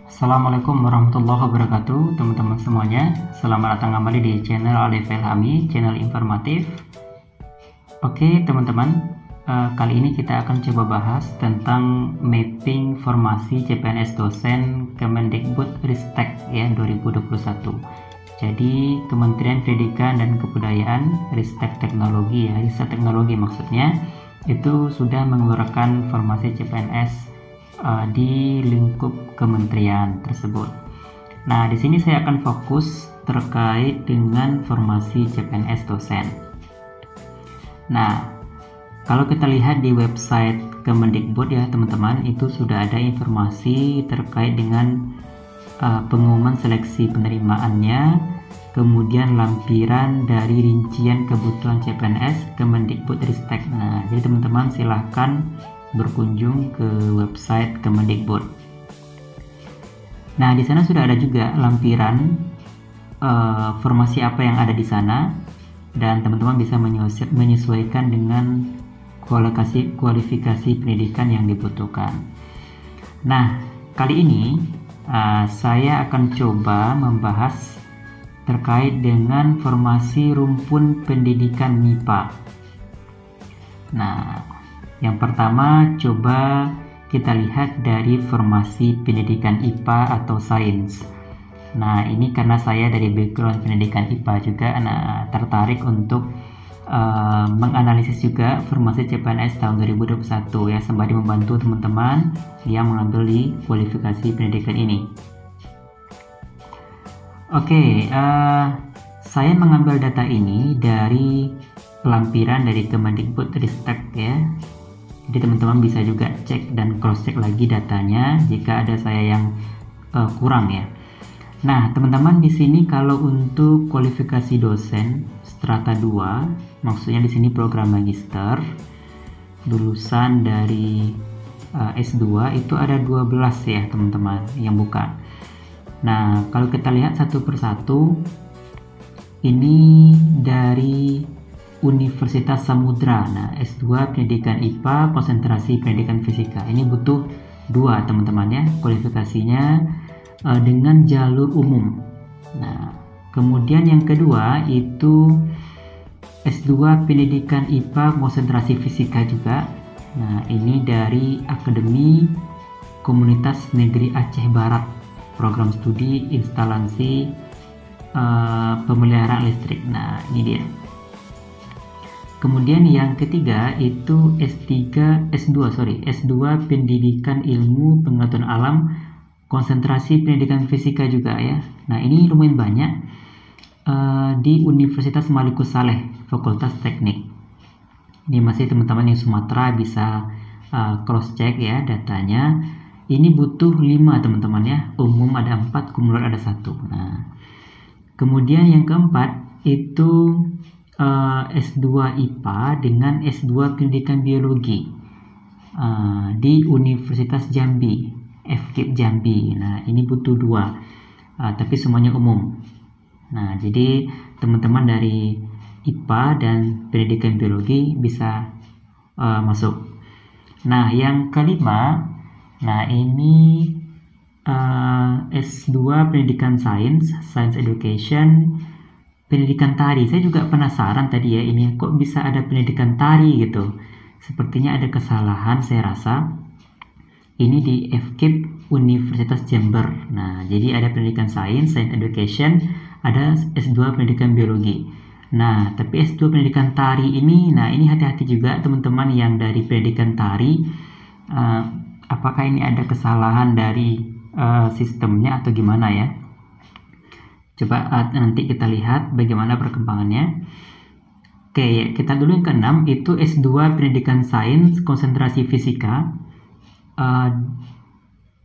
Assalamualaikum warahmatullahi wabarakatuh, teman-teman semuanya. Selamat datang kembali di channel Alif Ilhami, channel informatif. Oke, teman-teman, kali ini kita akan coba bahas tentang mapping formasi CPNS dosen Kemendikbudristek ya 2021. Jadi Kementerian Pendidikan dan Kebudayaan, Ristek Teknologi ya, riset teknologi maksudnya, itu sudah mengeluarkan formasi CPNS di lingkup kementerian tersebut. Nah, di sini saya akan fokus terkait dengan formasi CPNS dosen. Nah, kalau kita lihat di website Kemendikbud ya teman-teman, itu sudah ada informasi terkait dengan pengumuman seleksi penerimaannya, kemudian lampiran dari rincian kebutuhan CPNS Kemendikbudristek. Nah, jadi teman-teman silahkan berkunjung ke website Kemendikbud. Nah, di sana sudah ada juga lampiran formasi apa yang ada di sana, dan teman-teman bisa menyesuaikan dengan kualifikasi pendidikan yang dibutuhkan. Nah, kali ini saya akan coba membahas terkait dengan formasi rumpun pendidikan MIPA. Nah, yang pertama coba kita lihat dari formasi pendidikan IPA atau sains. Nah, ini karena saya dari background pendidikan IPA juga, tertarik untuk menganalisis juga formasi CPNS tahun 2021 ya, sembari membantu teman-teman yang mengambil di kualifikasi pendidikan ini. Oke, saya mengambil data ini dari lampiran dari Kemendikbudristek ya. Jadi teman-teman bisa juga cek dan cross check lagi datanya jika ada saya yang kurang ya. Nah, teman-teman di sini kalau untuk kualifikasi dosen strata 2, maksudnya di sini program magister, lulusan dari S2 itu ada 12 ya teman-teman yang buka. Nah, kalau kita lihat satu persatu, ini dari Universitas Samudra. Nah, S2 Pendidikan IPA, konsentrasi Pendidikan Fisika. Ini butuh 2 teman-teman ya, kualifikasinya dengan jalur umum. Nah, kemudian yang kedua itu S2 Pendidikan IPA, konsentrasi Fisika juga. Nah, ini dari Akademi Komunitas Negeri Aceh Barat, program studi instalasi pemeliharaan listrik. Nah, ini dia. Kemudian yang ketiga itu S2 Pendidikan Ilmu Pengetahuan Alam, konsentrasi Pendidikan Fisika juga ya. Nah, ini lumayan banyak di Universitas Malikus Saleh, Fakultas Teknik. Ini masih teman-teman yang Sumatera bisa cross check ya datanya. Ini butuh 5 teman-teman ya. Umum ada 4, kumulat ada 1. Nah, kemudian yang keempat itu S2 IPA dengan S2 Pendidikan Biologi di Universitas Jambi, FKIP Jambi. Nah, ini butuh 2, tapi semuanya umum. Nah, jadi teman-teman dari IPA dan Pendidikan Biologi bisa masuk. Nah, yang kelima, nah ini S2 Pendidikan Science Education, pendidikan tari. Saya juga penasaran tadi ya, ini kok bisa ada pendidikan tari gitu. Sepertinya ada kesalahan saya rasa. Ini di FKIP Universitas Jember. Nah, jadi ada pendidikan Science Education, ada S2 Pendidikan Biologi. Nah, tapi S2 Pendidikan Tari ini, nah ini hati-hati juga teman-teman yang dari pendidikan tari. Apakah ini ada kesalahan dari sistemnya atau gimana ya? Coba nanti kita lihat bagaimana perkembangannya. Oke, kita dulu yang ke-6 itu S2 Pendidikan Sains Konsentrasi Fisika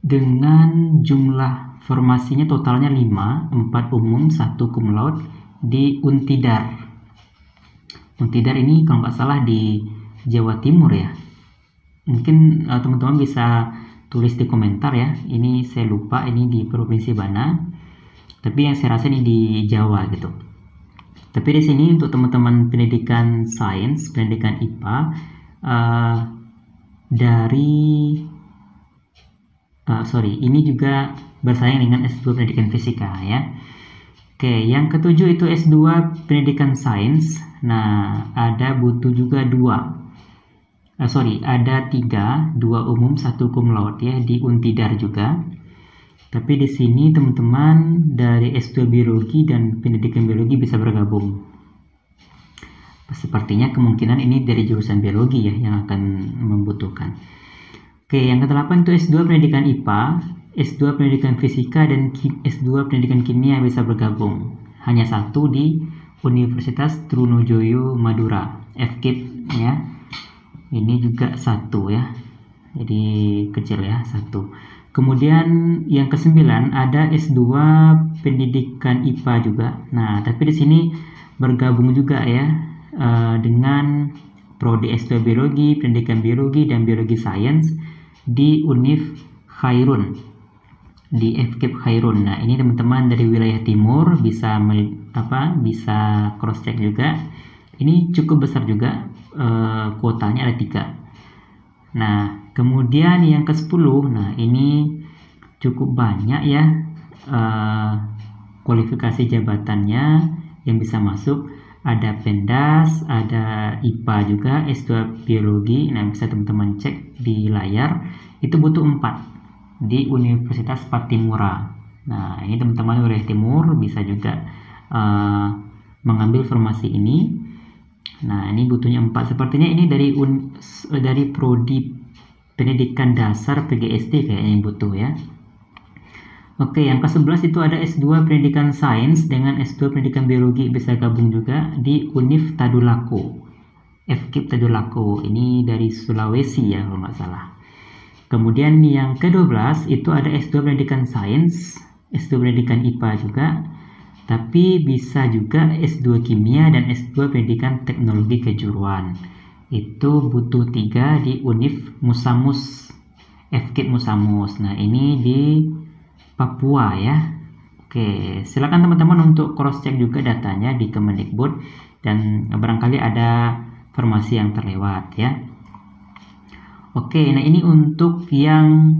dengan jumlah formasinya totalnya 5, 4 umum, 1 cum laude di Untidar. Untidar ini kalau nggak salah di Jawa Timur ya. Mungkin teman-teman bisa tulis di komentar ya. Ini saya lupa ini di provinsi mana. Tapi yang saya rasa ini di Jawa gitu. Tapi di sini untuk teman-teman pendidikan sains, pendidikan IPA dari ini juga bersaing dengan S2 pendidikan fisika ya. Oke, yang ketujuh itu S2 pendidikan sains. Nah, ada butuh juga ada 3, 2 umum, 1 cum laude ya di Untidar juga. Tapi di sini teman-teman dari S2 biologi dan pendidikan biologi bisa bergabung. Sepertinya kemungkinan ini dari jurusan biologi ya yang akan membutuhkan. Oke, yang ke-8 itu S2 pendidikan IPA, S2 pendidikan fisika, dan S2 pendidikan kimia bisa bergabung. Hanya 1 di Universitas Trunojoyo Madura, FKIP ya. Ini juga 1 ya. Jadi kecil ya, 1. Kemudian yang ke-9 ada S2 pendidikan IPA juga. Nah, tapi di sini bergabung juga ya dengan prodi S2 biologi, pendidikan biologi, dan biologi sains di Univ Khairun, di FKIP Khairun. Nah, ini teman-teman dari wilayah timur bisa cross check juga. Ini cukup besar juga, kuotanya ada 3. Nah, kemudian yang ke-10, nah ini cukup banyak ya kualifikasi jabatannya yang bisa masuk. Ada Pendas, ada IPA juga, S2 biologi. Nah, bisa teman-teman cek di layar. Itu butuh 4 di Universitas Patimura. Nah, ini teman-teman wilayah timur bisa juga mengambil formasi ini. Nah, ini butuhnya 4. Sepertinya ini dari prodi pendidikan dasar PGSD kayaknya yang butuh ya. Oke, yang ke-11 itu ada S2 pendidikan sains dengan S2 pendidikan biologi bisa gabung juga di Univ Tadulako, FKIP Tadulako. Ini dari Sulawesi ya kalau nggak salah. Kemudian yang ke-12 itu ada S2 pendidikan sains, S2 pendidikan IPA juga, tapi bisa juga S2 kimia dan S2 pendidikan teknologi kejuruan. Itu butuh 3 di Univ Musamus, FKIP Musamus. Nah, ini di Papua ya. Oke, silakan teman-teman untuk cross check juga datanya di Kemendikbud dan barangkali ada formasi yang terlewat ya. Oke, nah ini untuk yang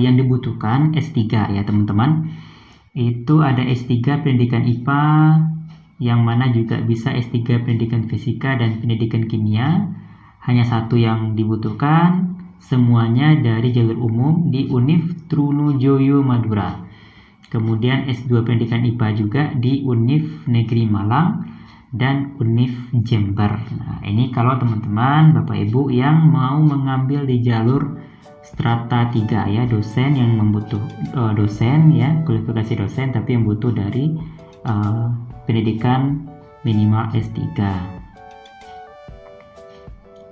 dibutuhkan S3 ya teman-teman. Itu ada S3 pendidikan IPA, yang mana juga bisa S3 pendidikan fisika dan pendidikan kimia. Hanya 1 yang dibutuhkan. Semuanya dari jalur umum di Univ Trunojoyo Madura. Kemudian S2 pendidikan IPA juga di Univ Negeri Malang dan Univ Jember. Nah, ini kalau teman-teman Bapak Ibu yang mau mengambil di jalur strata 3 ya, dosen yang dosen ya, kualifikasi dosen tapi yang butuh dari pendidikan minimal S3.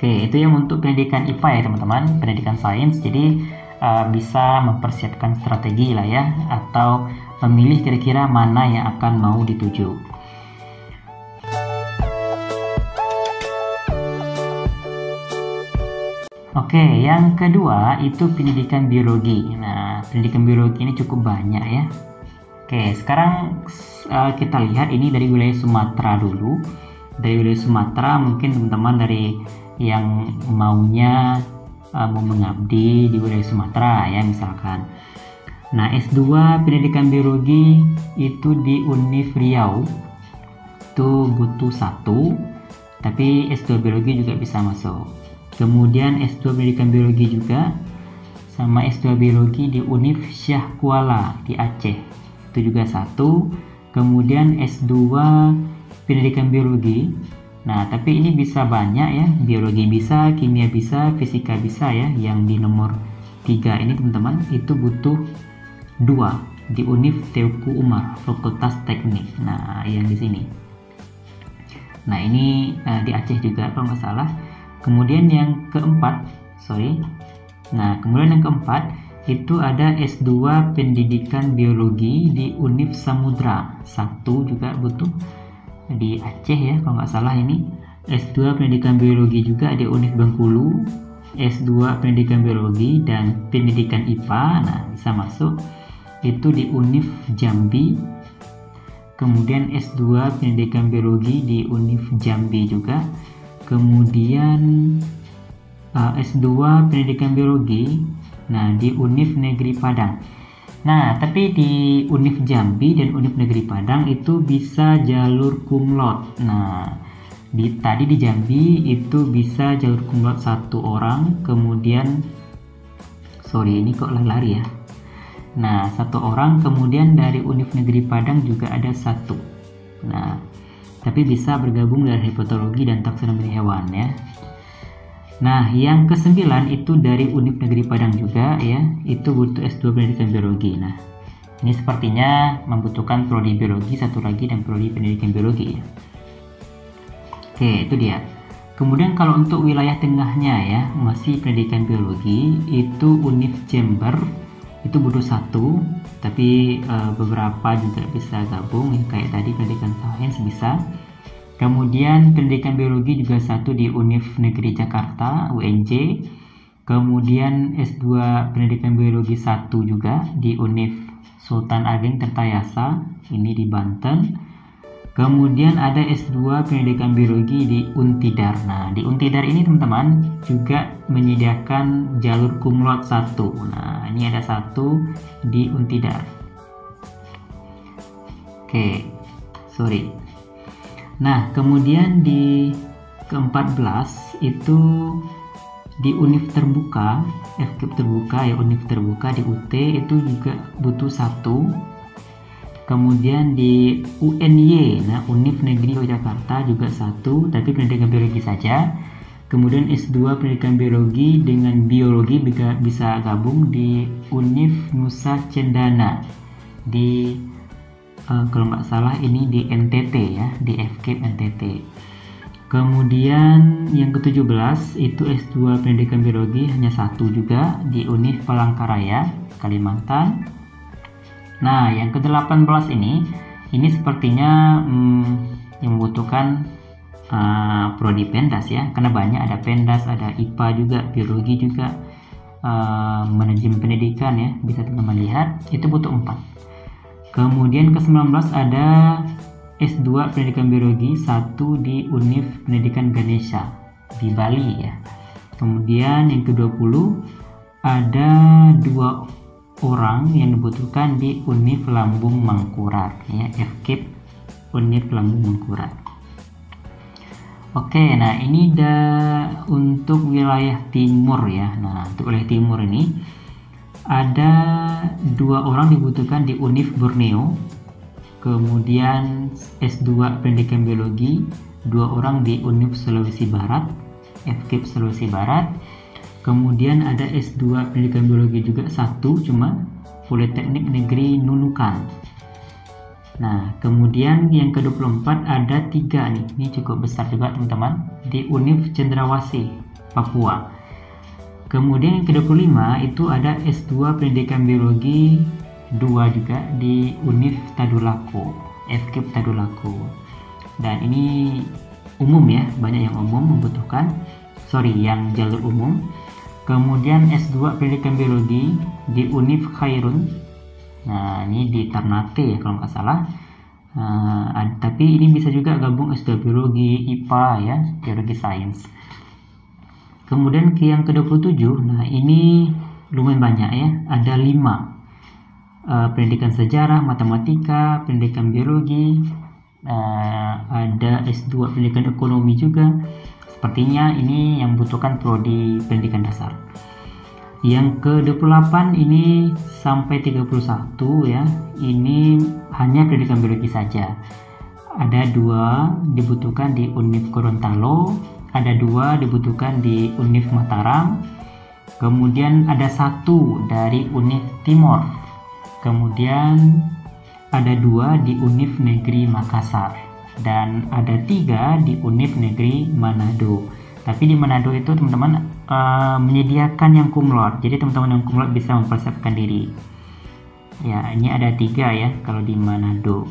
Oke, itu yang untuk pendidikan IPA ya teman-teman, pendidikan sains. Jadi bisa mempersiapkan strategi lah ya, atau memilih kira-kira mana yang akan mau dituju. Oke, yang kedua itu pendidikan biologi. Nah, pendidikan biologi ini cukup banyak ya. Oke, sekarang kita lihat ini dari wilayah Sumatera dulu. Dari wilayah Sumatera mungkin teman-teman dari yang maunya mau mengabdi di wilayah Sumatera ya misalkan. Nah, S2 pendidikan biologi itu di Univ Riau itu butuh 1, tapi S2 biologi juga bisa masuk. Kemudian S2 pendidikan biologi juga sama S2 biologi di Univ Syah Kuala di Aceh itu juga 1. Kemudian S2 pendidikan biologi. Nah, tapi ini bisa banyak ya, biologi bisa, kimia bisa, fisika bisa ya. Yang di nomor 3 ini teman-teman itu butuh 2 di Univ Teuku Umar, Fakultas Teknik. Nah, yang di sini. Nah, ini di Aceh juga kalau nggak salah. Kemudian yang keempat, kemudian yang keempat itu ada S2 pendidikan biologi di Univ Samudra. 1 juga butuh di Aceh ya kalau nggak salah ini. S2 pendidikan biologi juga di Univ Bengkulu, S2 pendidikan biologi dan pendidikan IPA. Nah, bisa masuk itu di Univ Jambi. Kemudian S2 pendidikan biologi di Univ Jambi juga. Kemudian S2 pendidikan biologi Nah, di Univ Negeri Padang. Nah, tapi di Univ Jambi dan Univ Negeri Padang itu bisa jalur kumlot. Nah, tadi di Jambi itu bisa jalur kumlot 1 orang, kemudian sorry ini kok lari ya. Nah, 1 orang, kemudian dari Univ Negeri Padang juga ada 1. Nah, tapi bisa bergabung dari herpetologi dan taksonomi hewan ya. Nah, yang ke-9 itu dari Univ Negeri Padang juga ya, itu butuh S2 Pendidikan Biologi. Nah, ini sepertinya membutuhkan prodi biologi 1 lagi dan prodi pendidikan biologi ya. Oke, itu dia. Kemudian kalau untuk wilayah tengahnya ya, masih pendidikan biologi, itu Univ Jember itu butuh 1, tapi beberapa juga bisa gabung ya, kayak tadi pendidikan sains bisa. Kemudian pendidikan biologi juga 1 di Univ Negeri Jakarta UNJ. Kemudian S2 pendidikan biologi 1 juga di Univ Sultan Ageng Tirtayasa, ini di Banten. Kemudian ada S2 pendidikan biologi di Untidar. Nah, di Untidar ini teman-teman juga menyediakan jalur kumlot 1. Nah, ini ada 1 di Untidar. Oke, sorry. Nah, kemudian di ke-14 itu di Univ Terbuka, FKIP Terbuka ya, Univ Terbuka di UT itu juga butuh 1. Kemudian di UNY, nah Univ Negeri Yogyakarta juga 1, tapi pendidikan biologi saja. Kemudian S2 pendidikan biologi dengan biologi bisa gabung di Univ Nusa Cendana di kalau nggak salah ini di NTT ya, di FKIP NTT. Kemudian yang ke-17 itu S2 pendidikan biologi hanya 1 juga di Univ Palangkaraya Kalimantan. Nah, yang ke-18 ini sepertinya yang membutuhkan prodi pendas ya, karena banyak, ada pendas, ada IPA juga, biologi juga, manajemen pendidikan ya, bisa teman-teman lihat, itu butuh 4. Kemudian ke-19 ada S2 pendidikan biologi 1 di Univ Pendidikan Ganesha di Bali ya. Kemudian yang ke-20 ada 2 orang yang dibutuhkan di Univ Lambung Mangkurat ya, FKIP Univ Lambung Mangkurat. Oke, nah ini untuk wilayah timur ya. Nah, untuk wilayah timur ini ada 2 orang dibutuhkan di Univ Borneo. Kemudian S2 pendidikan biologi 2 orang di Univ Sulawesi Barat, FKIP Sulawesi Barat. Kemudian ada S2 pendidikan biologi juga 1, cuma Politeknik Negeri Nunukan. Nah, kemudian yang ke-24 ada 3 nih, ini cukup besar juga teman-teman, di Univ Cendrawasih, Papua. Kemudian yang ke-25 itu ada S2 pendidikan biologi 2 juga di Univ Tadulako, FKIP Tadulako. Dan ini umum ya, banyak yang umum membutuhkan, yang jalur umum. Kemudian S2 pendidikan biologi di Univ Khairun. Nah, ini di Ternate ya kalau nggak salah. Tapi ini bisa juga gabung S2 biologi, IPA ya, biologi sains. Kemudian yang ke-27, nah ini lumayan banyak ya, ada 5. Pendidikan sejarah, matematika, pendidikan biologi, ada S2 pendidikan ekonomi juga. Sepertinya ini yang membutuhkan prodi pendidikan dasar. Yang ke-28 ini sampai 31 ya, ini hanya pendidikan biologi saja. Ada 2 dibutuhkan di Univ Gorontalo, ada 2 dibutuhkan di Univ Mataram, kemudian ada 1 dari Univ Timor, kemudian ada 2 di Univ Negeri Makassar, dan ada 3 di Univ Negeri Manado. Tapi di Manado itu teman-teman menyediakan yang kumlot, jadi teman-teman yang kumlot bisa mempersiapkan diri. Ya, ini ada 3 ya kalau di Manado.